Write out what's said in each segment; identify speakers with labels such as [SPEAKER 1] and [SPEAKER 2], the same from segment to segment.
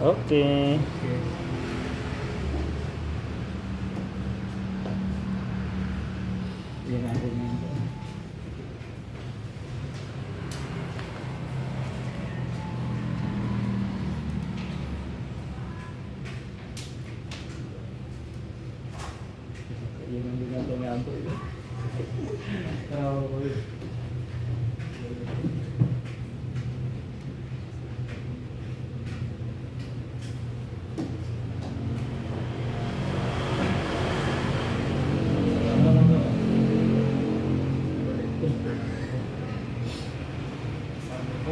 [SPEAKER 1] Oke.
[SPEAKER 2] Oke.
[SPEAKER 1] Iya nanti. Iya nanti ngantuk ya.
[SPEAKER 2] Assalamualaikum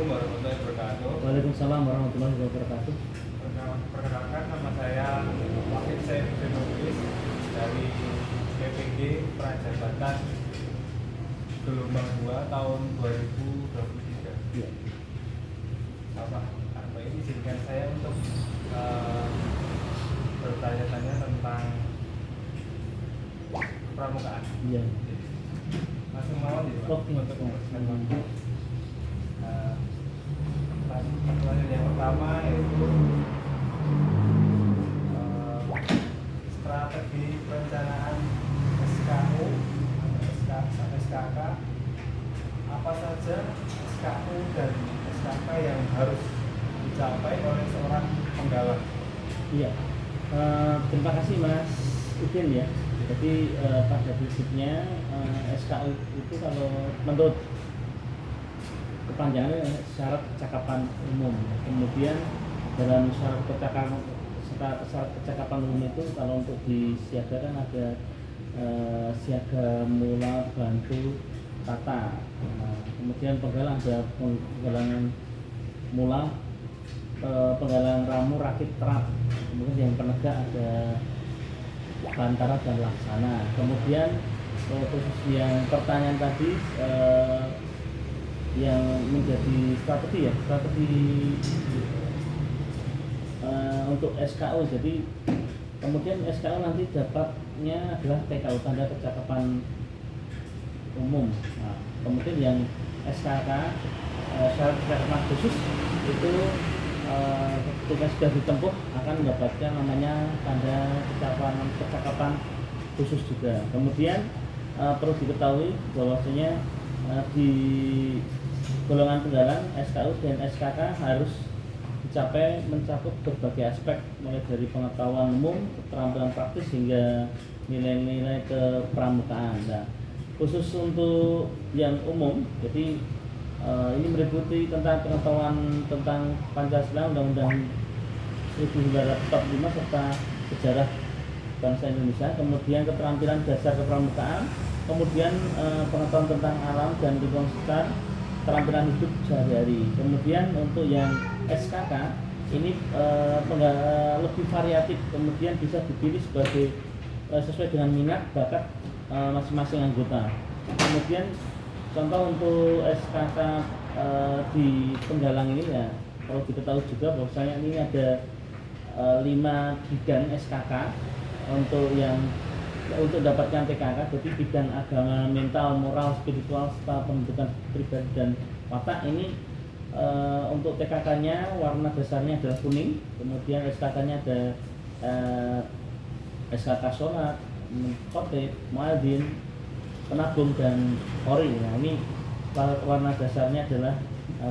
[SPEAKER 2] warahmatullahi wabarakatuh.
[SPEAKER 1] Waalaikumsalam warahmatullahi wabarakatuh.
[SPEAKER 2] Perkenalkan, nama saya Wahid Said Lubis dari PPG Prajabatan Gelombang 2 tahun 2023.
[SPEAKER 1] Iya.
[SPEAKER 2] Apa ini izinkan saya untuk bertanya-tanya tentang pramukaan.
[SPEAKER 1] Iya.
[SPEAKER 2] Langsung mau nih, Pak,
[SPEAKER 1] Oke.
[SPEAKER 2] untuk memberikan waktu. Pertanyaan yang pertama yaitu strategi perencanaan SKU atau SKK, apa saja SKU dan SKK yang harus dicapai oleh seorang penggalang?
[SPEAKER 1] Iya. Terima kasih Mas Udin ya. Jadi pada prinsipnya SKU itu kalau menurut kepanjangannya syarat kecakapan umum. Kemudian dalam syarat kecakapan umum itu kalau untuk disiagakan ada siaga mula bantu tata. Kemudian penggalang ada penggalangan mula, penggalang ramu rakit terap. Kemudian yang penegak ada bantara dan laksana. Kemudian khusus yang pertanyaan tadi yang menjadi strategi untuk SKU. Jadi kemudian SKU nanti dapatnya adalah TKU, tanda kecakapan umum. Nah, kemudian yang SKK syarat kecakapan khusus itu ketika sudah ditempuh akan mendapatkan namanya tanda kecakapan khusus juga. Kemudian perlu diketahui bahwasanya di golongan penggalang SKU dan SKK harus mencakup berbagai aspek, mulai dari pengetahuan umum, keterampilan praktis hingga nilai-nilai kepramukaan. Nah, khusus untuk yang umum, jadi ini meliputi tentang pengetahuan tentang Pancasila, Undang-Undang 1945 serta sejarah bangsa Indonesia. Kemudian keterampilan dasar kepramukaan, kemudian pengetahuan tentang alam dan lingkungan sekitar, keterampilan hidup sehari-hari. Kemudian untuk yang SKK ini lebih variatif, kemudian bisa dipilih sebagai sesuai dengan minat bakat masing-masing anggota. Kemudian contoh untuk SKK di penggalang ini ya perlu diketahui juga bahwasanya ini ada 5 bidang SKK untuk dapatkan TKK. Jadi bidang agama, mental, moral, spiritual, serta pendidikan pribadi dan watak ini untuk TKK-nya warna dasarnya adalah kuning. Kemudian SKK-nya ada SKK sholat, khotib, muadzin, penabung dan ori. Nah, ini warna dasarnya adalah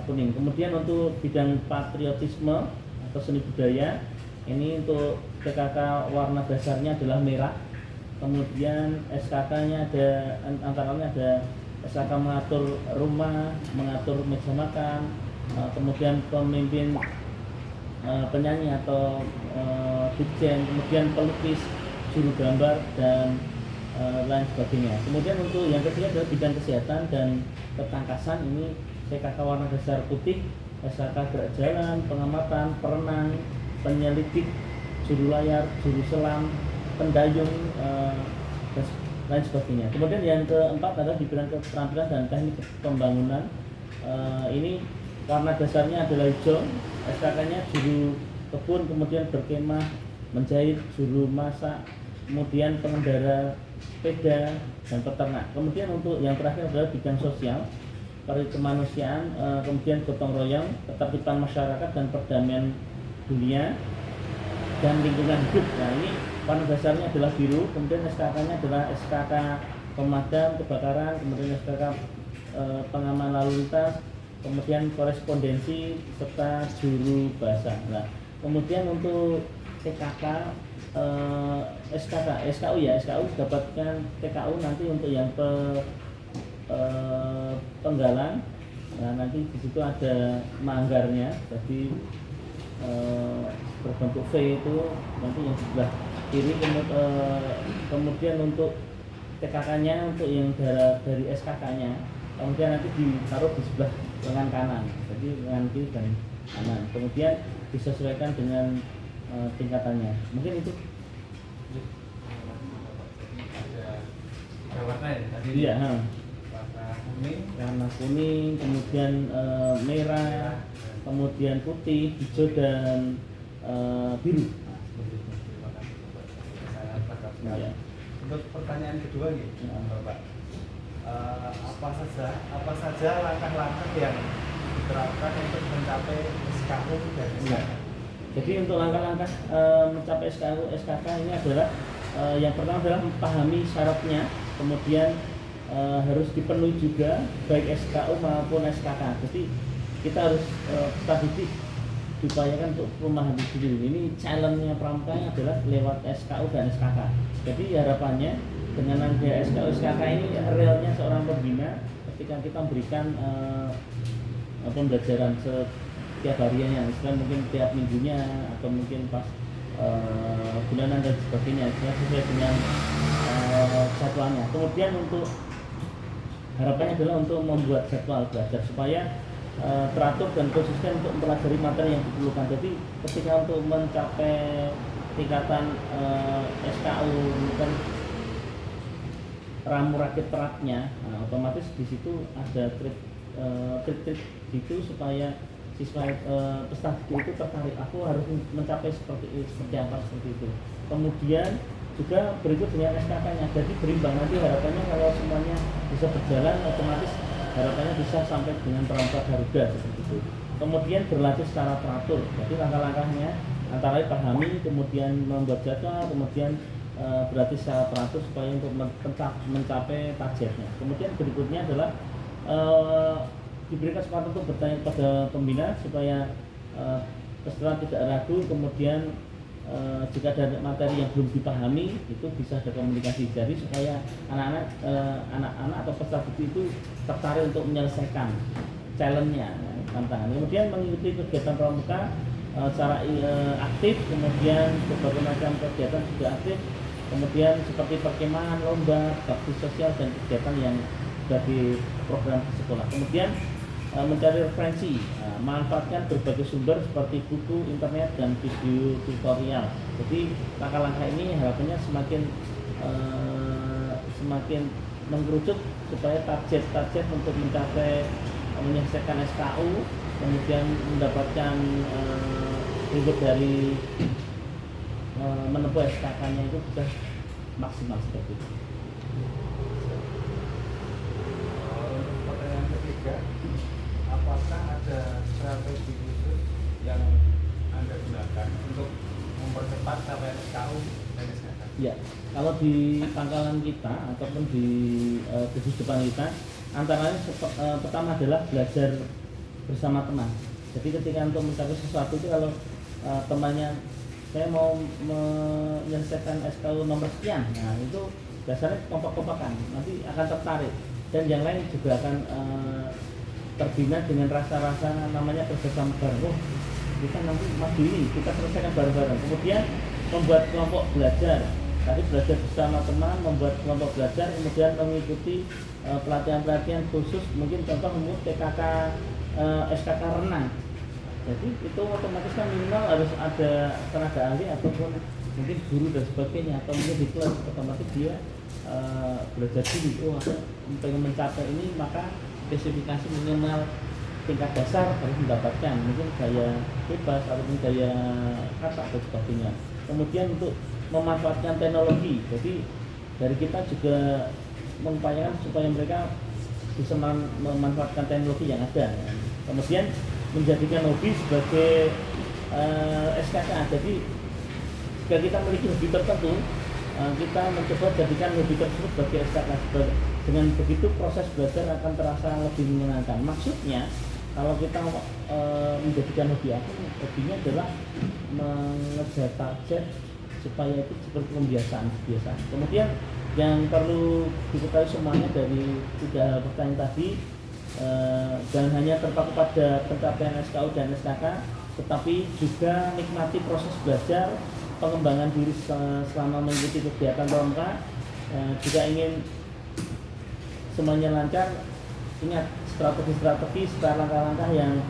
[SPEAKER 1] kuning. Kemudian untuk bidang patriotisme atau seni budaya, ini untuk TKK warna dasarnya adalah merah. Kemudian SKK-nya ada antara lain ada SKK mengatur rumah, mengatur meja makan, kemudian pemimpin penyanyi atau dirjen, kemudian pelukis, juru gambar dan lain sebagainya. Kemudian untuk yang ketiga adalah bidang kesehatan dan ketangkasan, ini SKK warna dasar putih, SKK gerak jalan, pengamatan, perenang, penyelidik, juru layar, juru selam, pendayung dan lain sebagainya. Kemudian yang keempat adalah di bidang keterampilan dan teknik pembangunan. Ini warna dasarnya adalah hijau, SKK-nya juru kebun, kemudian berkemah, menjahit, juru masak, kemudian pengendara sepeda dan peternak. Kemudian untuk yang terakhir adalah bidang sosial, kemanusiaan, kemudian gotong royong, ketertiban masyarakat dan perdamaian dunia dan lingkungan hidup. Nah ini warna dasarnya adalah biru, kemudian SKK-nya adalah SKK pemadam kebakaran, kemudian SKK pengaman lalu lintas, kemudian korespondensi serta juru bahasa. Nah kemudian untuk TKK SKK SKU ya, SKU dapatkan TKU nanti untuk yang penggalan. Nah nanti di situ ada manggarnya, jadi berbentuk V itu nanti yang sebelah kiri. Kemudian untuk TKK-nya untuk yang dari SKK-nya kemudian nanti ditaruh di sebelah lengan kanan, jadi lengan kiri dan kanan, kemudian disesuaikan dengan tingkatannya. Mungkin itu.
[SPEAKER 2] Ada tiga warna ya tadi.
[SPEAKER 1] Iya. Warna kuning, kemudian merah, kemudian putih, hijau dan biru.
[SPEAKER 2] Ya. Untuk pertanyaan kedua nih, Bapak, apa saja langkah-langkah yang diterapkan untuk mencapai SKU dan SKK?
[SPEAKER 1] Jadi untuk langkah-langkah mencapai SKU SKK ini adalah yang pertama adalah memahami syaratnya, kemudian harus dipenuhi juga baik SKU maupun SKK. Jadi kita harus tadi diupayakan untuk memahami dulu. Ini challenge-nya pramuka adalah lewat SKU dan SKK. Jadi harapannya dengan ada SKU SKK ini realnya seorang pembina ketika kita memberikan pembelajaran setiap hariannya, misalnya mungkin tiap minggunya atau mungkin pas bulanan dan sebagainya, sesuai dengan jadwalnya. Kemudian untuk harapannya adalah untuk membuat jadwal belajar supaya teratur dan konsisten untuk mempelajari materi yang diperlukan. Jadi ketika untuk mencapai tingkatan SKU kan ramu rakit teratnya, nah, otomatis di situ ada trik-trik gitu supaya siswa peserta didik itu tertarik, aku harus mencapai seperti apa seperti itu. Kemudian juga berikut dengan SKK-nya, jadi berimbang. Nanti harapannya kalau semuanya bisa berjalan, otomatis harapannya bisa sampai dengan pramuka Garuda seperti itu. Kemudian berlatih secara teratur, jadi langkah-langkahnya antara pahami, kemudian membuat jadwal, kemudian berlatih secara teratur supaya untuk mencapai targetnya. Kemudian berikutnya adalah diberikan kesempatan untuk bertanya kepada pembina supaya peserta tidak ragu. Kemudian jika ada materi yang belum dipahami itu bisa ada komunikasi, jadi supaya anak-anak atau peserta didik itu tertarik untuk menyelesaikan challenge-nya, tantangan. Kemudian mengikuti kegiatan pramuka secara aktif, kemudian berbagai macam kegiatan juga aktif, kemudian seperti perkemahan, lomba, bakti sosial dan kegiatan yang bagi program di sekolah. Kemudian mencari referensi, manfaatkan berbagai sumber seperti buku, internet, dan video tutorial. Jadi langkah-langkah ini harapannya semakin mengerucut supaya target untuk mencapai menyelesaikan SKU, kemudian mendapatkan ribet dari menempuh SKK-nya itu bisa maksimal seperti itu.
[SPEAKER 2] Untuk pertanyaan ketiga, apakah ada strategi khusus yang Anda gunakan untuk mempercepat capaian SKU dan SKK?
[SPEAKER 1] Ya, kalau di pangkalan kita ataupun di bisnis depan kita, antara lain pertama adalah belajar bersama teman. Jadi ketika untuk mencapai sesuatu itu, kalau temannya saya mau menyelesaikan SKU nomor sekian, nah itu dasarnya kompak-kompakan, nanti akan tertarik, dan yang lain juga akan terbina dengan rasa-rasa namanya kerjasama bareng. Kita nanti maju ini, kita selesaikan bareng-bareng. Kemudian membuat kelompok belajar, tadi belajar bersama teman, membuat kelompok belajar, kemudian mengikuti pelatihan-pelatihan khusus, mungkin contoh TKK SKK renang. Jadi itu otomatis kan minimal harus ada tenaga ahli ataupun mungkin guru dan sebagainya, atau mungkin di kelas otomatis dia belajar dulu. Aku pengen mencapai ini, maka spesifikasi minimal tingkat dasar harus mendapatkan, mungkin gaya bebas ataupun gaya kata dan sebagainya. Kemudian untuk memanfaatkan teknologi, jadi dari kita juga mengupayakan supaya mereka bisa memanfaatkan teknologi yang ada. Kemudian menjadikan hobi sebagai SKK. Jadi jika kita memiliki hobi tertentu, kita mencoba jadikan hobi tersebut sebagai SKK. Dengan begitu proses belajar akan terasa lebih menyenangkan. Maksudnya kalau kita menjadikan hobinya adalah mengejar target supaya itu seperti kebiasaan. Kemudian yang perlu diketahui semuanya dari 3 pertanyaan tadi, jangan hanya terpaku pada pencapaian SKU dan SKK, tetapi juga nikmati proses belajar, pengembangan diri selama mengikuti kegiatan pramuka. Jika ingin semuanya lancar, ingat strategi serta langkah-langkah yang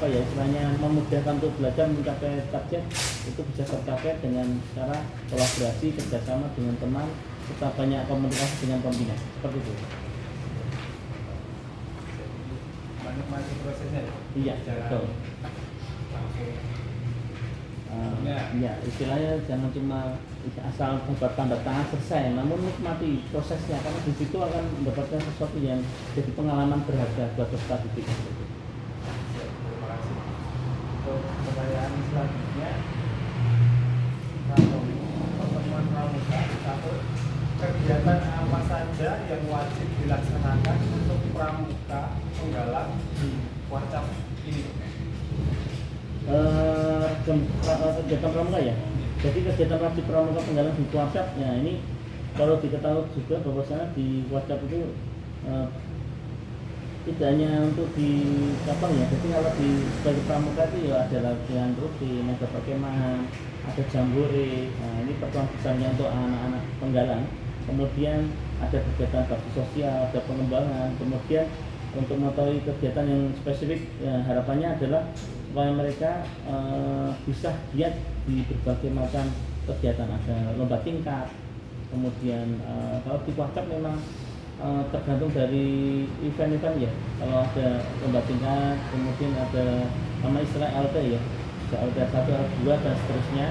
[SPEAKER 1] istilahnya memudahkan untuk belajar mencapai target itu bisa tercapai dengan cara kolaborasi, kerjasama dengan teman, serta banyak komunikasi dengan pembina. Seperti itu.
[SPEAKER 2] Menikmati prosesnya.
[SPEAKER 1] Iya, betul. Ya, istilahnya jangan cuma asal dapat tanda tangan selesai, namun nikmati prosesnya, karena di situ akan mendapatkan sesuatu yang jadi pengalaman berharga buat peserta didik.
[SPEAKER 2] Terima kasih. Untuk pertanyaan selanjutnya, pertemuan pramuka, satu, kegiatan apa saja yang wajib dilaksanakan untuk pramuka penggalang di Warcap ini?
[SPEAKER 1] Kegiatan pramuka ya. Jadi kegiatan wajib pramuka penggalang di Warcap, ya ini kalau diketahui juga bahwasanya di Warcap itu tidak hanya untuk di cabang ya. Jadi kalau di sebagai pramuka itu ya ada latihan rutin, ada perkemahan, ada jambore. Nah, ini pertemuan besarnya untuk anak-anak penggalang. Kemudian ada kegiatan bakti sosial, ada pengembangan. Kemudian untuk mengetahui kegiatan yang spesifik, ya, harapannya adalah supaya mereka bisa giat di berbagai macam kegiatan. Ada lomba tingkat, kemudian kalau di Warcap memang tergantung dari event-event ya. Kalau ada lomba tingkat, kemudian ada nama istilah LT ya, LT 1, LT 2 dan seterusnya.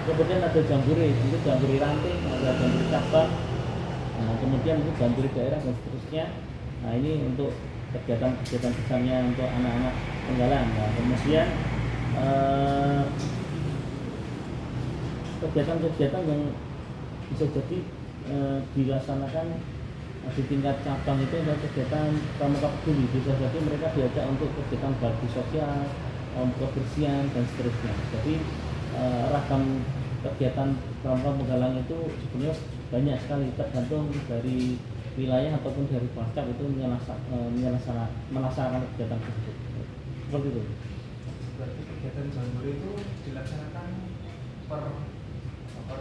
[SPEAKER 1] Kemudian ada jambore, itu jambore ranting, ada jambore cabang, kemudian itu jambore daerah dan seterusnya. Nah, ini untuk kegiatan besarnya untuk anak-anak penggalang. Nah, kemudian kegiatan-kegiatan yang bisa jadi dilaksanakan di tingkat cabang itu adalah kegiatan pramuka peduli. Bisa jadi mereka diajak untuk kegiatan bakti sosial, kebersihan dan seterusnya. Jadi ragam kegiatan pramuka penggalang itu sebenarnya banyak sekali, tergantung dari wilayah ataupun dari Warcap itu melaksanakan kegiatan tersebut. Seperti itu.
[SPEAKER 2] Berarti kegiatan jambore itu dilaksanakan per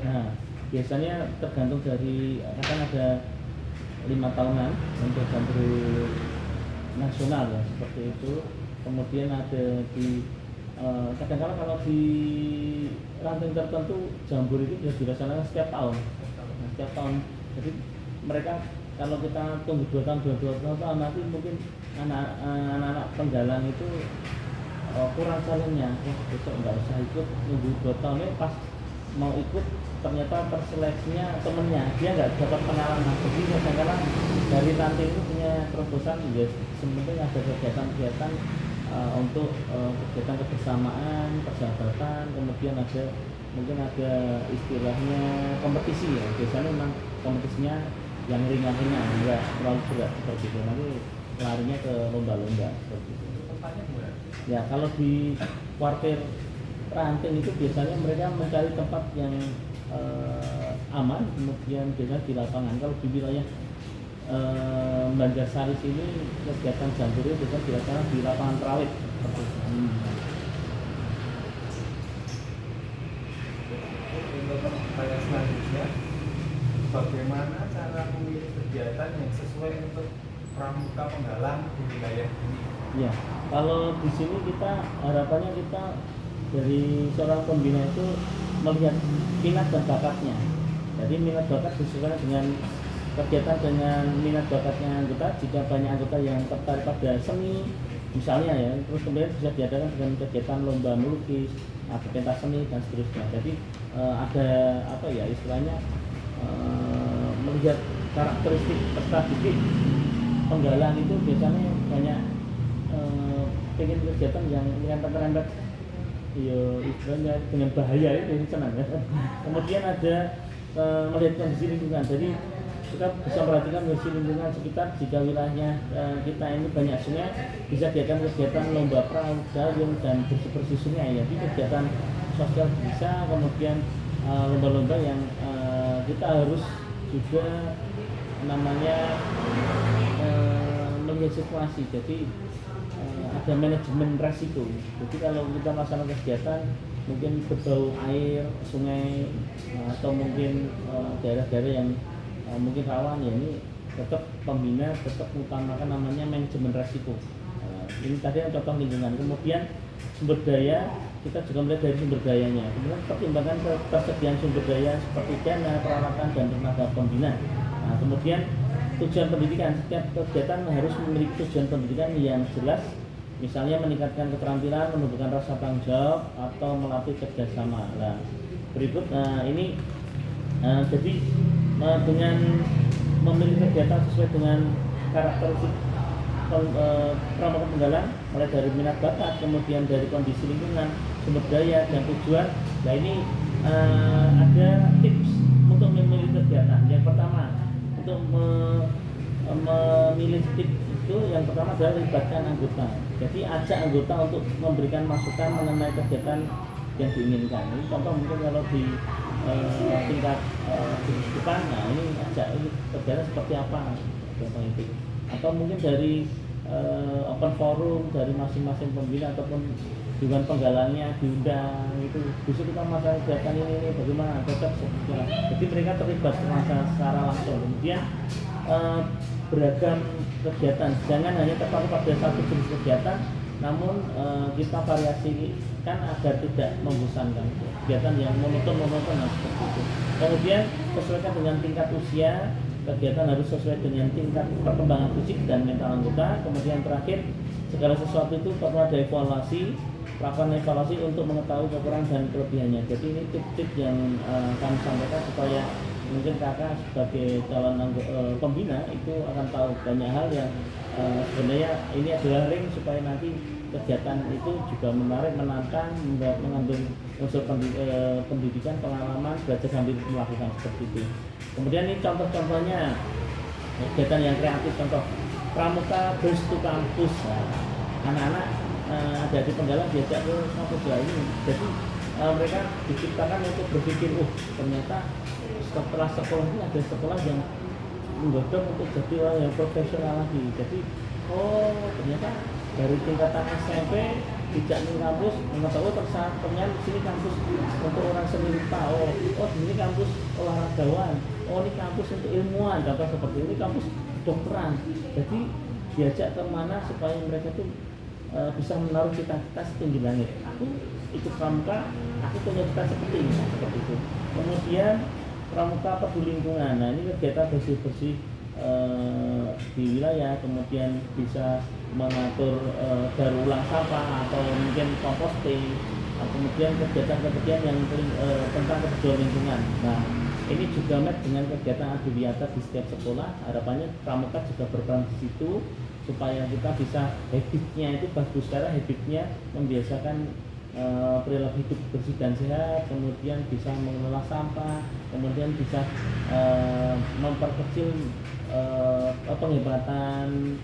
[SPEAKER 1] Nah, biasanya tergantung dari, kan ada 5 tahunan untuk jambore nasional ya, seperti itu. Kemudian ada di kadang-kadang kalau di ranting tertentu jambore itu bisa dilaksanakan setiap tahun. Nah, setiap tahun. Jadi mereka kalau kita tunggu 2 tahun nanti mungkin anak-anak penggalang itu kurang calonnya. Besok nggak usah ikut, nunggu 2 tahun ini pas mau ikut ternyata terseleksinya temennya, dia nggak dapat pengalaman. Jadi kadang-kadang dari ranting itu punya terobosan ya, sebenarnya ada kegiatan-kegiatan untuk kegiatan kebersamaan, persahabatan, kemudian mungkin ada istilahnya kompetisi ya. Biasanya memang kompetisinya yang ringan-ringan, enggak terlalu berat seperti itu. Nanti larinya ke lomba-lomba seperti itu.
[SPEAKER 2] tempatnya buat
[SPEAKER 1] Ya, kalau di kuartir ranting itu biasanya mereka mencari tempat yang aman, kemudian biasanya di lapangan. Kalau di wilayah Banjarsari sini kegiatan jambore biasanya dilaksanakan di lapangan terawih seperti itu.
[SPEAKER 2] Untuk pertanyaan selanjutnya, bagaimana cara memilih kegiatan yang sesuai untuk pramuka penggalang di wilayah ini?
[SPEAKER 1] Ya, kalau di sini kita harapannya kita dari seorang pembina itu melihat minat dan bakatnya. Jadi minat bakat disesuaikan dengan kegiatan dengan minat bakatnya anggota. Jika banyak anggota yang tertarik pada seni misalnya ya, terus kemudian bisa diadakan dengan kegiatan lomba melukis, ada pentas seni dan seterusnya. Jadi ada apa ya istilahnya melihat karakteristik peserta didik penggalang itu biasanya banyak pengen kegiatan yang nyerempet-nyerempet ya istilahnya dengan bahaya itu senang ya. Kemudian ada melihat kondisi lingkungan, jadi kita bisa perhatikan kondisi lingkungan sekitar. Jika wilayahnya kita ini banyak sungai, bisa diadakan kegiatan lomba perahu dayung dan bersih-bersih sungai ya. Jadi kegiatan sosial bisa, kemudian lomba-lomba yang kita harus juga namanya melihat situasi. Jadi ada manajemen resiko. Jadi kalau kita melaksanakan kegiatan mungkin berbau air, sungai, atau mungkin daerah-daerah yang mungkin rawan ya, ini tetap pembina tetap mengutamakan namanya manajemen resiko. Ini tadi yang contoh lingkungan. Kemudian sumber daya, kita juga melihat dari sumber dayanya. Kemudian pertimbangan ketersediaan sumber daya seperti dana, peralatan, dan tenaga pembina. Nah, kemudian tujuan pendidikan, setiap kegiatan harus memiliki tujuan pendidikan yang jelas. Misalnya meningkatkan keterampilan, menumbuhkan rasa tanggung jawab, atau melatih kerjasama. Nah, berikut ini jadi dengan memilih kegiatan sesuai dengan karakteristik pramuka penggalan, mulai dari minat bakat, kemudian dari kondisi lingkungan, sumber daya, dan tujuan. Nah ini ada tips untuk memilih kegiatan. Yang pertama, untuk memilih tips itu yang pertama adalah libatkan anggota. Jadi ajak anggota untuk memberikan masukan mengenai kegiatan yang diinginkan. Ini contoh mungkin kalau di tingkat depan, nah ini ajak ini kegiatan seperti apa contoh itu. Atau mungkin dari open forum dari masing-masing pembina ataupun dewan penggalannya diundang, itu bisa kita masalah kegiatan ini bagaimana cocok seperti. Jadi mereka terlibat secara langsung. Kemudian beragam kegiatan, jangan hanya terpaku pada satu jenis kegiatan, namun kita variasikan agar tidak membosankan. Kegiatan yang monoton seperti itu. Kemudian sesuaikan dengan tingkat usia, kegiatan harus sesuai dengan tingkat perkembangan fisik dan mental anggota. Kemudian terakhir, segala sesuatu itu perlu ada evaluasi, lakukan evaluasi untuk mengetahui kekurangan dan kelebihannya. Jadi ini tips-tips yang kami sampaikan supaya mungkin kakak sebagai calon pembina itu akan tahu banyak hal yang sebenarnya ini adalah ring supaya nanti kegiatan itu juga menarik, menantang, mengandung unsur pendidikan, pengalaman, belajar sambil melakukan seperti itu. Kemudian ini contoh-contohnya kegiatan yang kreatif, contoh pramuka bus to kampus. Anak-anak ada di Penggalan diajak ke kampus ini. Jadi mereka diciptakan untuk berpikir, ternyata setelah sekolah ini ada sekolah yang menggodok untuk jadi orang yang profesional lagi. Jadi ternyata dari tingkatan SMP dijak ke kampus, mengetahui ternyata di sini kampus untuk orang seni rupa, di sini kampus olahragawan, ini kampus untuk ilmuwan, contoh seperti ini kampus dokteran. Jadi diajak ke mana supaya mereka tuh bisa menaruh cita-cita setinggi langit. Aku ikut pramuka, aku punya cita seperti ini, seperti itu. Kemudian pramuka peduli lingkungan. Nah ini kegiatan bersih-bersih di wilayah, kemudian bisa mengatur daur ulang sampah atau mungkin composting, kemudian kegiatan-kegiatan yang tentang kepedulian lingkungan. Nah ini juga match dengan kegiatan adiwiyata di setiap sekolah. Harapannya pramuka juga berperan di situ supaya kita bisa habitnya itu bagus, karena habitnya membiasakan perilaku hidup bersih dan sehat, kemudian bisa mengelola sampah, kemudian bisa memperkecil penghematan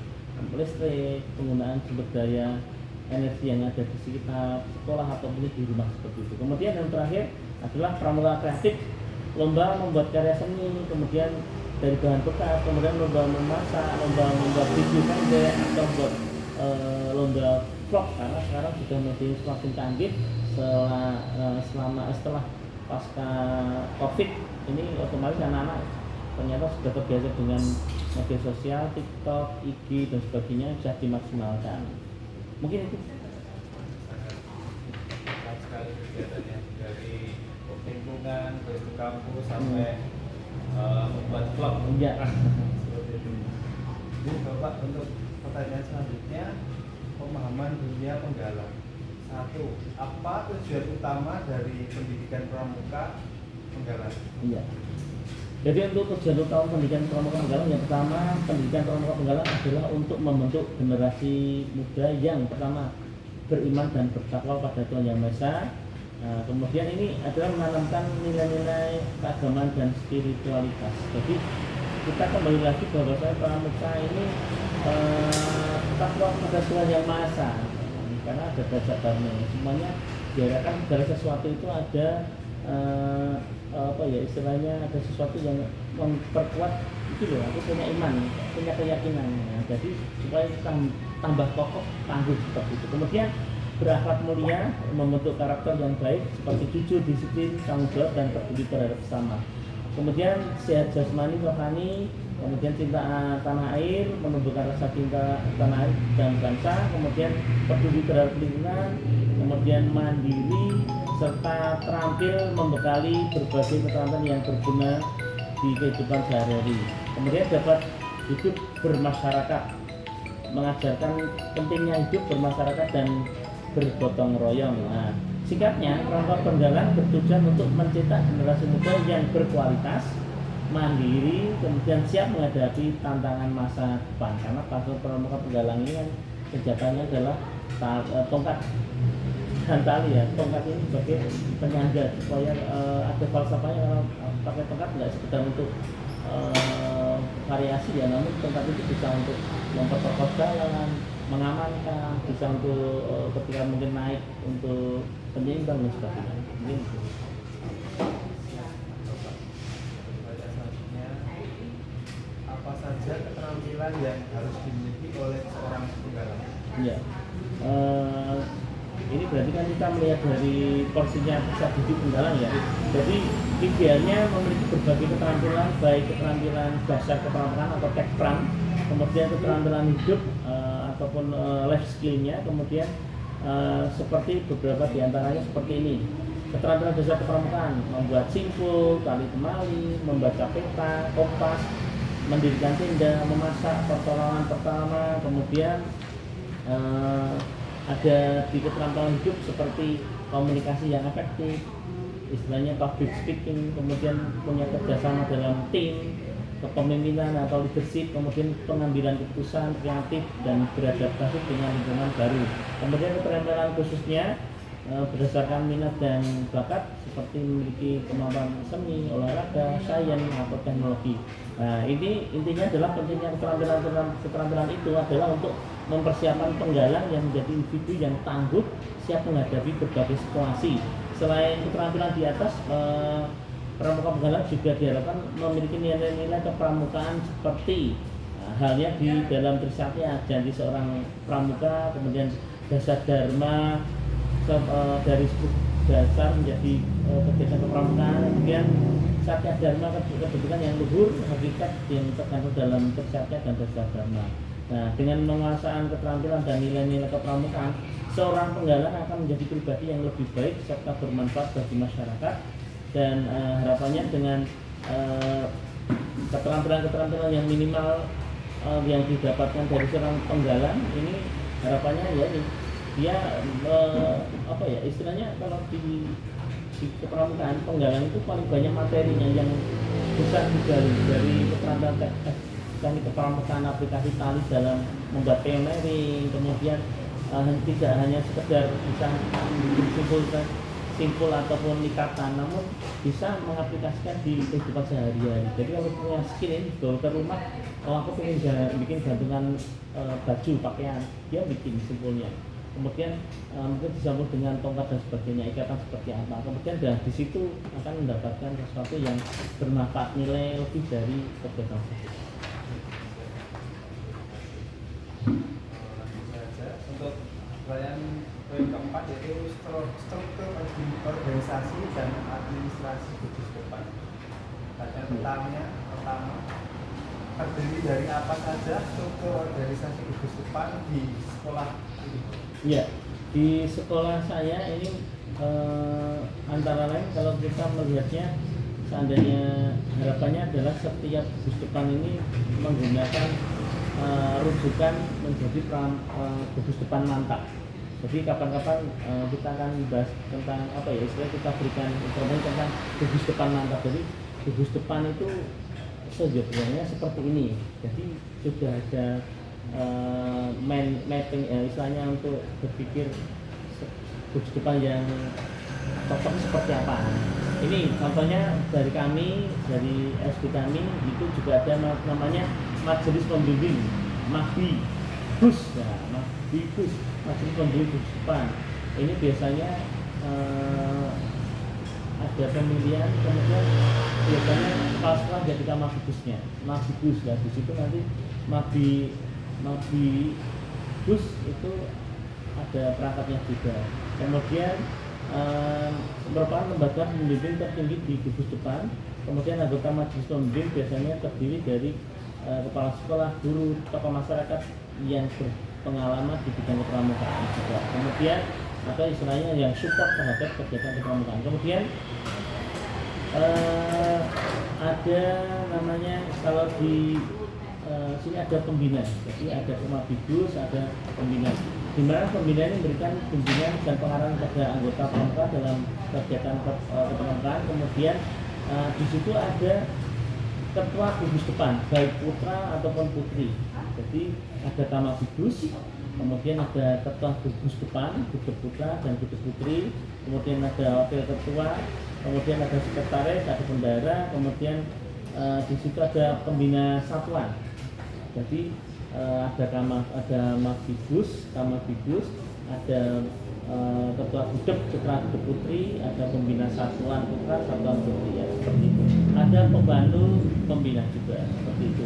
[SPEAKER 1] listrik, penggunaan sumber daya energi yang ada di sekitar sekolah atau di rumah seperti itu. Kemudian yang terakhir adalah pramuka kreatif, lomba membuat karya seni, kemudian dari bahan bekas, kemudian lomba memasak, lomba membuat video pendek, atau buat lomba vlog, karena sekarang sudah media semakin canggih. Setelah pasca COVID ini otomatis anak-anak ternyata sudah terbiasa dengan media sosial, TikTok, IG dan sebagainya, bisa dimaksimalkan. Mungkin itu.
[SPEAKER 2] Sangat sekali kegiatannya, dari lingkungan, terus ke kampus sampai membuat vlog.
[SPEAKER 1] Iya.
[SPEAKER 2] Seperti itu. Jadi Bapak, untuk pertanyaan selanjutnya, pemahaman dunia penggalan. 1. Apa tujuan utama dari pendidikan pramuka penggalan?
[SPEAKER 1] Iya. Jadi untuk tujuan utama pendidikan pramuka penggalan, yang pertama, pendidikan pramuka penggalan adalah untuk membentuk generasi muda yang pertama beriman dan bertakwa pada Tuhan Yang Maha Esa. Kemudian ini adalah menanamkan nilai-nilai keagamaan dan spiritualitas. Jadi kita kembali lagi bahwa saya pramuka ini takwa kepada Tuhan Yang Maha Esa, karena ada dasar dharma. Semuanya diarahkan segala sesuatu itu ada istilahnya ada sesuatu yang memperkuat itu loh. Aku punya iman, punya keyakinan. Jadi supaya tambah kokoh, tangguh seperti itu. Kemudian berakhlak mulia, membentuk karakter yang baik seperti jujur, disiplin, tanggung jawab dan peduli terhadap sesama. Kemudian sehat jasmani, rohani, kemudian cinta tanah air, menumbuhkan rasa cinta tanah air dan bangsa, kemudian peduli terhadap lingkungan, kemudian mandiri serta terampil membekali berbagai keterampilan yang berguna di kehidupan sehari-hari. Kemudian dapat hidup bermasyarakat, mengajarkan pentingnya hidup bermasyarakat dan bergotong royong. Nah, singkatnya, Pramuka Penggalan bertujuan untuk mencetak generasi muda yang berkualitas, mandiri, kemudian siap menghadapi tantangan masa depan. Karena pasukan Pramuka Penggalan ini kan senjatanya adalah tongkat dan tali ya. Tongkat ini sebagai penyangga supaya ada falsafahnya. Kalau pakai tongkat nggak sekedar untuk variasi ya, namun tongkat itu bisa untuk memperkokoh jalan, mengamankan, bisa untuk ketika mungkin naik untuk penyeimbang dan sebagainya. Mungkin itu.
[SPEAKER 2] Selanjutnya, apa saja keterampilan yang harus dimiliki oleh seorang penggalang?
[SPEAKER 1] Ya, ini berarti kan kita melihat dari porsinya Pusat Didik Penggalang ya. Jadi idealnya memiliki berbagai keterampilan, baik keterampilan dasar kepramukaan atau tekpram, kemudian keterampilan hidup ataupun life skillnya, kemudian seperti beberapa diantaranya seperti ini. Keterampilan dasar kepramukaan, membuat simpul, tali temali, membaca peta, kompas, mendirikan tenda, memasak, pertolongan pertama, kemudian ada di keterampilan hidup seperti komunikasi yang efektif, istilahnya public speaking, kemudian punya kerjasama dalam tim, kepemimpinan atau leadership, kemudian pengambilan keputusan kreatif dan beradaptasi dengan lingkungan baru. Kemudian keterampilan khususnya berdasarkan minat dan bakat seperti memiliki kemampuan seni, olahraga, sains atau teknologi. Nah, ini intinya adalah pentingnya keterampilan itu adalah untuk mempersiapkan penggalang yang menjadi individu yang tangguh, siap menghadapi berbagai situasi. Selain keterampilan di atas, pramuka penggalang juga diharapkan memiliki nilai-nilai kepramukaan seperti halnya di dalam Trisatya, janji seorang pramuka, kemudian dasar dharma dari dasar menjadi kegiatan kepramukaan, kemudian Satya Dharma kedudukan yang luhur, hakikat yang terkandung dalam Trisatya dan dasar dharma. Nah, dengan penguasaan keterampilan dan nilai-nilai kepramukaan, seorang penggalang akan menjadi pribadi yang lebih baik serta bermanfaat bagi masyarakat. Dan harapannya dengan keterampilan-keterampilan yang minimal yang didapatkan dari seorang penggalang ini, harapannya ya dia istilahnya kalau di kepramukaan penggalang itu paling banyak materinya yang bisa digali dari keterampilan teknik kepramukaan, aplikasi tali dalam membuat pioneering, kemudian tidak hanya sekedar bisa simpul ataupun ikatan, namun bisa mengaplikasikan di kehidupan sehari-hari. Jadi kalau punya skill ini bawa ke rumah, kalau aku pengen bikin gantungan baju, pakaian, dia bikin simpulnya. Kemudian mungkin disambung dengan tongkat dan sebagainya, ikatan seperti apa. Kemudian di situ akan mendapatkan sesuatu yang bermanfaat, nilai lebih dari kegiatan tersebut.
[SPEAKER 2] Langsung saja untuk pertanyaan poin keempat, yaitu struktur organisasi dan administrasi Keuskupan. Pertanyaan pertama, terdiri dari apa saja struktur organisasi Keuskupan di sekolah ini?
[SPEAKER 1] Ya, di sekolah saya ini antara lain kalau kita melihatnya, seandainya harapannya adalah setiap Keuskupan ini menggunakan rujukan menjadi Keuskupan mantap. Jadi kapan-kapan kita akan bahas tentang istilah kita berikan informasi tentang Keuskupan mantap. Jadi Keuskupan itu sejujurnya seperti ini. Jadi sudah ada mapping istilahnya untuk berpikir Gugus depan yang cocok seperti apa. Ini contohnya dari kami, dari SD kami itu juga ada namanya majelis pembimbing, MABI Gus, ya, MABI Gus, majelis pembimbing Gugus depan. Ini biasanya ada pemilihan, kemudian biasanya kepala sekolah jadi MABI Gusnya, MABI Gus, ya di situ nanti MABI Gus itu ada perangkatnya juga. Kemudian merupakan lembaga pembimbing tertinggi di gugus depan. Kemudian anggota majelis pembimbing biasanya terdiri dari kepala sekolah, guru, tokoh masyarakat yang berpengalaman di bidang kepramukaan juga. Kemudian atau istilahnya yang support terhadap kegiatan kepramukaan. Kemudian ada namanya kalau di sini ada pembina, jadi ada Kemabigus, ada pembina. Di mana pembina ini memberikan bimbingan dan pengarahan kepada anggota pramuka dalam kegiatan kepramukaan. Kemudian di situ ada ketua gugus depan, baik putra ataupun putri. Jadi ada Kamabigus, kemudian ada ketua gugus depan, gugus putra dan gugus putri. Kemudian ada wakil ketua, kemudian ada sekretaris, ada bendahara, kemudian di situ ada pembina satuan. Jadi ada Mabigus, ada ketua gudeg, putra gudeg putri, ada pembina satuan putra, satuan putri, ya seperti itu. Ada pembantu pembina juga seperti itu.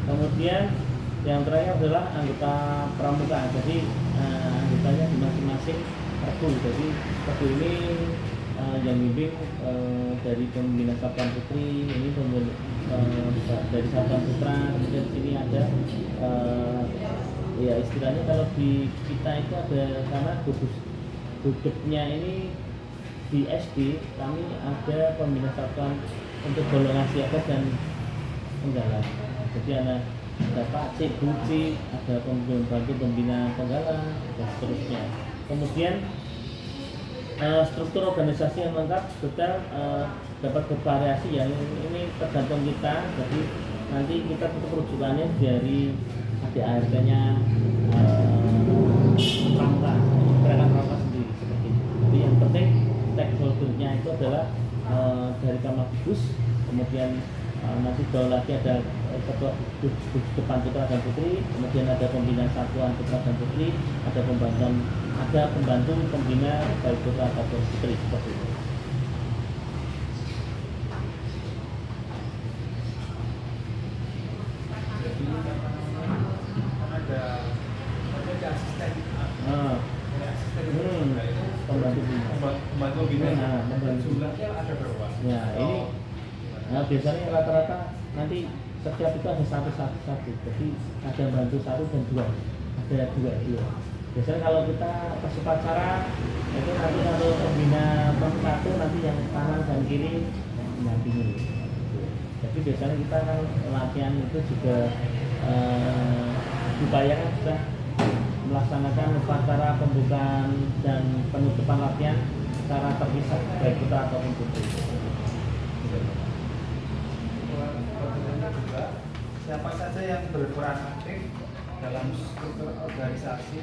[SPEAKER 1] Kemudian yang terakhir adalah anggota pramuka. Jadi anggotanya di masing-masing regu. Jadi regu ini yang bimbing dari pembina satuan putri, ini dari satuan putra. Kemudian di sini ada ya istilahnya kalau di kita itu ada, karena gudegnya ini di SD kami ada pembina satuan untuk golongan siaga dan penggalan. Jadi ada Pak Cik, Bu Cik, ada pembantu pembina penggalan dan seterusnya. Kemudian struktur organisasi yang lengkap detail dapat bervariasi, ya ini tergantung kita. Jadi nanti kita tetap rujukannya dari ADART-nya pramuka, gerakan pramuka sendiri seperti itu. Jadi yang penting stakeholder-nya itu adalah dari Kamabigus, kemudian nanti jauh lagi ada ketua gugus depan putra dan putri, kemudian ada pembina satuan putra dan putri, ada pembantu pembina baik putra ataupun putri seperti itu.
[SPEAKER 2] Pembantu bina, jumlahnya ada berapa?
[SPEAKER 1] Ya ini biasanya rata-rata nanti setiap itu ada satu. Jadi ada bantu satu dan dua, ada dua. Biasanya kalau kita pas upacara itu nanti kalau pembina satu nanti yang kanan dan kiri mendampingi. Jadi biasanya kita kan latihan itu juga dibayangkan sudah melaksanakan upacara pembukaan dan penutupan latihan secara terpisah baik putra ataupun putri.
[SPEAKER 2] Juga siapa saja yang berperan aktif dalam struktur organisasi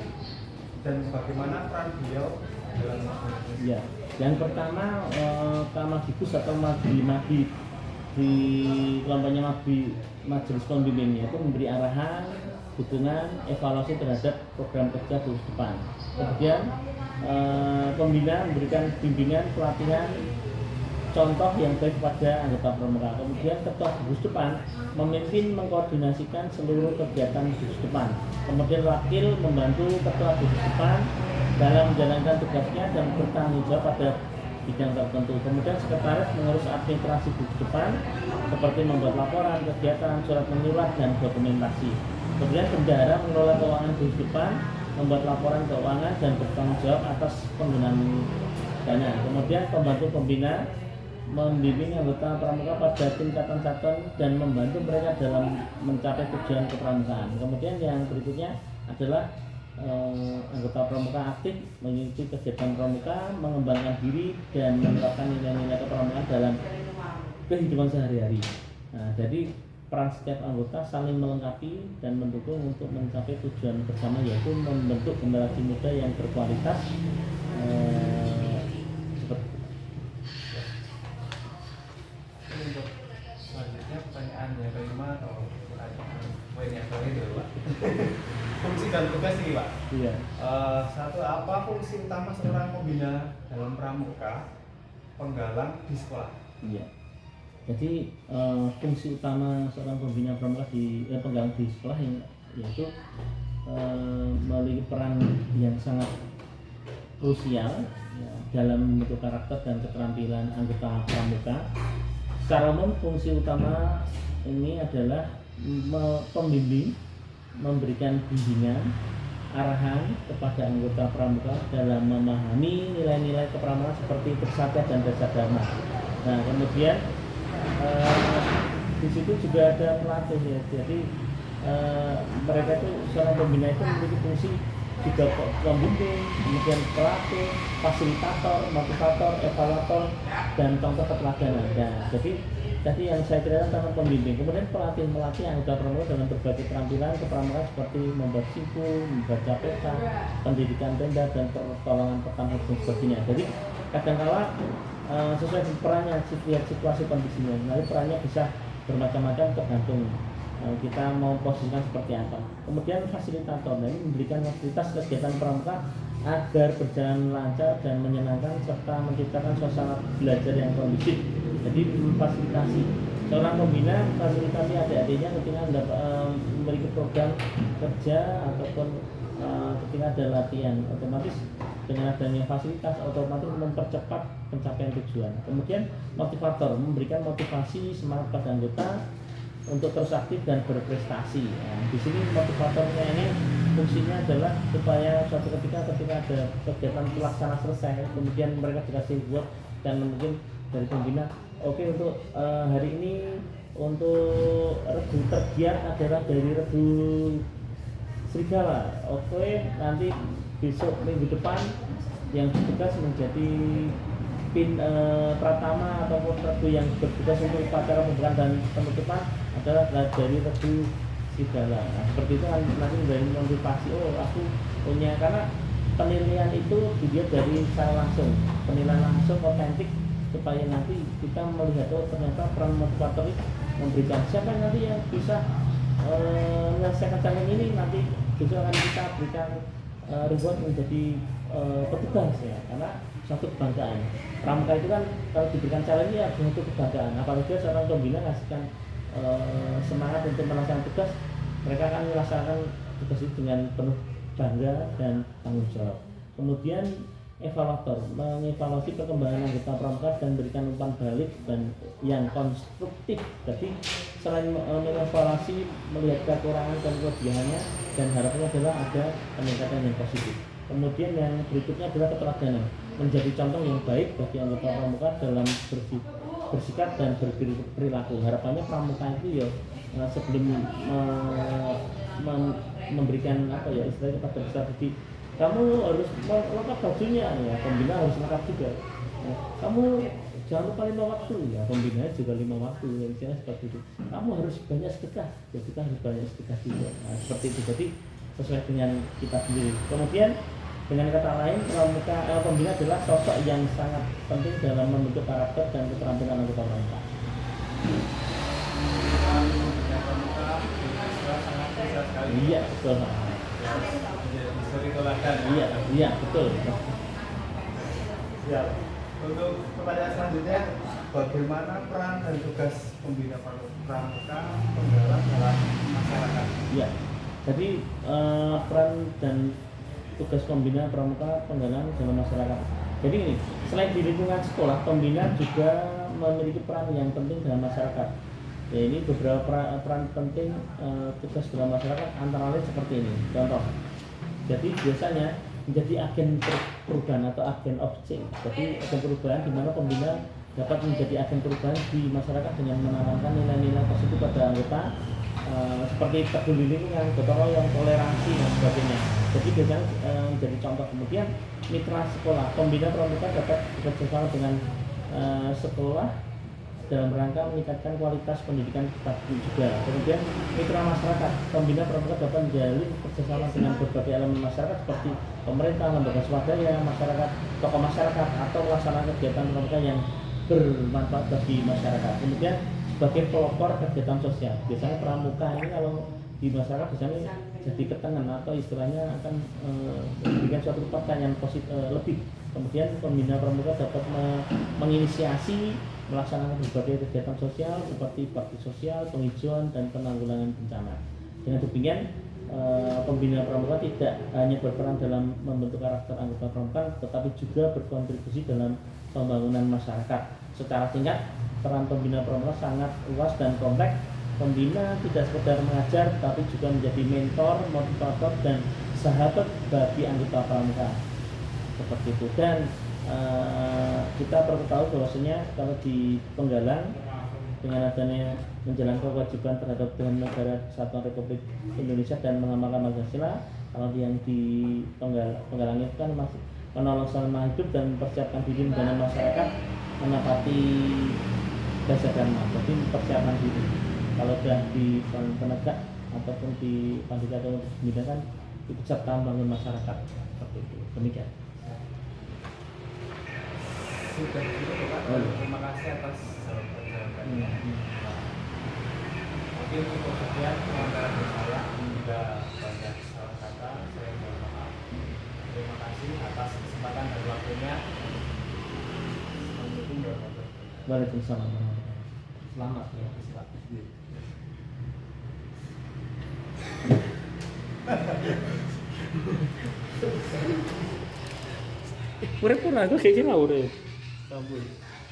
[SPEAKER 2] dan bagaimana peran beliau dalam organisasi?
[SPEAKER 1] Ya, yang pertama Kamabigus atau MABI di kelompoknya MABI majelis pembimbingnya itu memberi arahan, dukungan, evaluasi terhadap program kerja gugus depan. Kemudian pembina memberikan bimbingan, pelatihan, contoh yang baik kepada anggota pramuka. Kemudian ketua gugus depan memimpin mengkoordinasikan seluruh kegiatan gugus depan. Kemudian wakil membantu ketua gugus depan dalam menjalankan tugasnya dan bertanggung jawab pada bidang tertentu. Kemudian sekretaris mengurus administrasi gugus depan seperti membuat laporan, kegiatan, surat menyurat, dan dokumentasi. Kemudian bendahara mengelola keuangan gugus depan, membuat laporan keuangan dan bertanggung jawab atas penggunaan dana. Kemudian pembantu pembina membimbing anggota pramuka pada tingkatan satuan dan membantu mereka dalam mencapai tujuan kepramukaan. Kemudian yang berikutnya adalah anggota pramuka aktif mengikuti kegiatan pramuka, mengembangkan diri dan menerapkan nilai-nilai kepramukaan dalam kehidupan sehari-hari. Nah, jadi peran setiap anggota saling melengkapi dan mendukung untuk mencapai tujuan bersama, yaitu membentuk generasi muda yang berkualitas. Seperti
[SPEAKER 2] Untuk selanjutnya pertanyaan yang kelima atau pertanyaan poin yang terakhir dulu Pak. Fungsi dan tugas ini Pak.
[SPEAKER 1] iya.
[SPEAKER 2] Satu, apa fungsi utama seorang pembina dalam pramuka penggalang di sekolah?
[SPEAKER 1] Iya. Jadi fungsi utama seorang pembina pramuka penggalang di sekolah yaitu memiliki peran yang sangat krusial ya, dalam membentuk karakter dan keterampilan anggota pramuka. Secara umum fungsi utama ini adalah pembimbing, memberikan bimbingan, arahan kepada anggota pramuka dalam memahami nilai-nilai kepramukaan seperti bersatya dan dasar dharma. Nah, kemudian di situ juga ada pelatih ya. Jadi mereka itu seorang pembina itu memiliki fungsi juga pembimbing, kemudian pelatih, fasilitator, motivator, evaluator, dan contoh keteladanan. Nah, jadi tadi yang saya ceritakan tentang pembimbing, kemudian melatih anggota pramuka dengan berbagai keterampilan kepramukaan seperti membuat siku, membaca peta, pendidikan tenda, dan pertolongan pertama dan sebagainya. Jadi kadang-kala sesuai perannya, lihat situasi kondisinya. Nanti perannya bisa bermacam-macam tergantung kita mau posisikan seperti apa. Kemudian fasilitator, ini memberikan fasilitas kegiatan pramuka agar berjalan lancar dan menyenangkan serta menciptakan suasana belajar yang kondusif. Jadi fasilitasi seorang pembina, fasilitasi adik-adiknya ketika memiliki program kerja ataupun ketika ada latihan, otomatis dengan adanya fasilitas otomatis mempercepat pencapaian tujuan. Kemudian motivator, memberikan motivasi semangat pada anggota untuk terus aktif dan berprestasi. Nah, di sini motivatornya ini fungsinya adalah supaya suatu ketika ada kegiatan pelaksana selesai, kemudian mereka dikasih buat dan mungkin dari pembina, oke, untuk hari ini untuk regu tergiat adalah dari regu serigala. Oke, nanti besok minggu depan yang bertugas menjadi pratama ataupun regu yang bertugas untuk upacara pembukaan dan penutupan adalah dari regu serigala. Nah, seperti itu kan nanti dari motivasi, oh aku punya, karena penilaian itu dilihat dari secara langsung, penilaian langsung otentik, supaya nanti kita melihat oh ternyata peran motivator itu memberikan siapa nanti yang bisa menyelesaikan challenge ini, nanti besok akan kita berikan reward menjadi petugas ya, karena suatu kebanggaan. Pramuka itu kan kalau diberikan challenge ya suatu kebanggaan, apalagi seorang pembina ngasihkan semangat untuk melaksanakan tugas, mereka akan melaksanakan tugas itu dengan penuh bangga dan tanggung jawab. Kemudian evaluator, mengevaluasi perkembangan anggota pramuka dan memberikan umpan balik dan yang konstruktif. Jadi selain mengevaluasi, melihat kekurangan dan kelebihannya, dan harapannya adalah ada peningkatan yang positif. Kemudian yang berikutnya adalah keteladanan, menjadi contoh yang baik bagi anggota pramuka dalam bersikap dan berperilaku. Harapannya pramuka itu ya sebelum memberikan apa ya istilahnya kepada peserta didik, kamu harus lengkap bajunya ya, pembina harus lengkap juga ya. Kamu jangan lupa 5 waktu ya, pembina juga 5 waktu ya, misalnya seperti itu. Kamu harus banyak sedekah ya, kita harus banyak sedekah juga. Nah, seperti itu, jadi sesuai dengan kita sendiri. Kemudian dengan kata lain, pembina adalah sosok yang sangat penting dalam membentuk karakter dan keterampilan anggota pramuka. Iya, betul.
[SPEAKER 2] Suri toladan.
[SPEAKER 1] Iya, betul.
[SPEAKER 2] Ya. Untuk pertanyaan selanjutnya, bagaimana peran dan tugas pembina pramuka penggalang dalam masyarakat?
[SPEAKER 1] Iya. Jadi peran dan tugas pembina pramuka penggalang dalam masyarakat. Jadi ini, selain di lingkungan sekolah, pembina juga memiliki peran yang penting dalam masyarakat. Ya, ini beberapa peran penting tugas dalam masyarakat antara lain seperti ini. Contoh, jadi biasanya menjadi agen perubahan atau agen of change. Jadi agen perubahan di mana pembina dapat menjadi agen perubahan di masyarakat dengan menanamkan nilai-nilai positif pada anggota, seperti peduli lingkungan, gotong royong, toleransi dan sebagainya. Jadi biasanya menjadi contoh. Kemudian mitra sekolah, pembina pramuka dapat bekerjasama dengan sekolah dalam rangka meningkatkan kualitas pendidikan kita juga. Kemudian mitra masyarakat, pembina pramuka dapat menjalin kerjasama dengan berbagai elemen masyarakat seperti pemerintah, lembaga swadaya, masyarakat, tokoh masyarakat, atau melaksanakan kegiatan pramuka yang bermanfaat bagi masyarakat. Kemudian sebagai pelopor kegiatan sosial, biasanya pramuka ini kalau di masyarakat biasanya jadi ketengan atau istilahnya akan memberikan suatu pertanyaan positif lebih. Kemudian pembina pramuka dapat menginisiasi melaksanakan berbagai kegiatan sosial seperti bakti sosial, penghijauan, dan penanggulangan bencana. Dengan demikian, pembina pramuka tidak hanya berperan dalam membentuk karakter anggota pramuka, tetapi juga berkontribusi dalam pembangunan masyarakat. Secara singkat, peran pembina pramuka sangat luas dan kompleks. Pembina tidak sekedar mengajar, tapi juga menjadi mentor, motivator, dan sahabat bagi anggota pramuka. Seperti itu. Dan kita perlu tahu bahwasanya kalau di Penggalang dengan adanya menjalankan kewajiban terhadap Tuhan Negara Kesatuan Republik Indonesia dan mengamalkan Pancasila, kalau yang di Penggalang itu kan masih menolong selama hidup dan mempersiapkan diri dan masyarakat menepati dasar dharma. Jadi persiapan diri. Kalau sudah di penegak ataupun di Pandita atau Pembina kan ikut serta membangun masyarakat seperti itu. Demikian.
[SPEAKER 2] Sudah gitu Pak. Terima kasih atas jawabannya. Mungkin cukup sekian pengalaman dari saya, juga banyak salah kata, saya mohon maaf. Terima kasih atas kesempatan dan waktunya. Assalamualaikum warahmatullahi wabarakatuh.
[SPEAKER 1] Waalaikumsalam.
[SPEAKER 2] Selamat ya, selamat.
[SPEAKER 1] Urip pun aku kayak gini urip.
[SPEAKER 2] Sambung.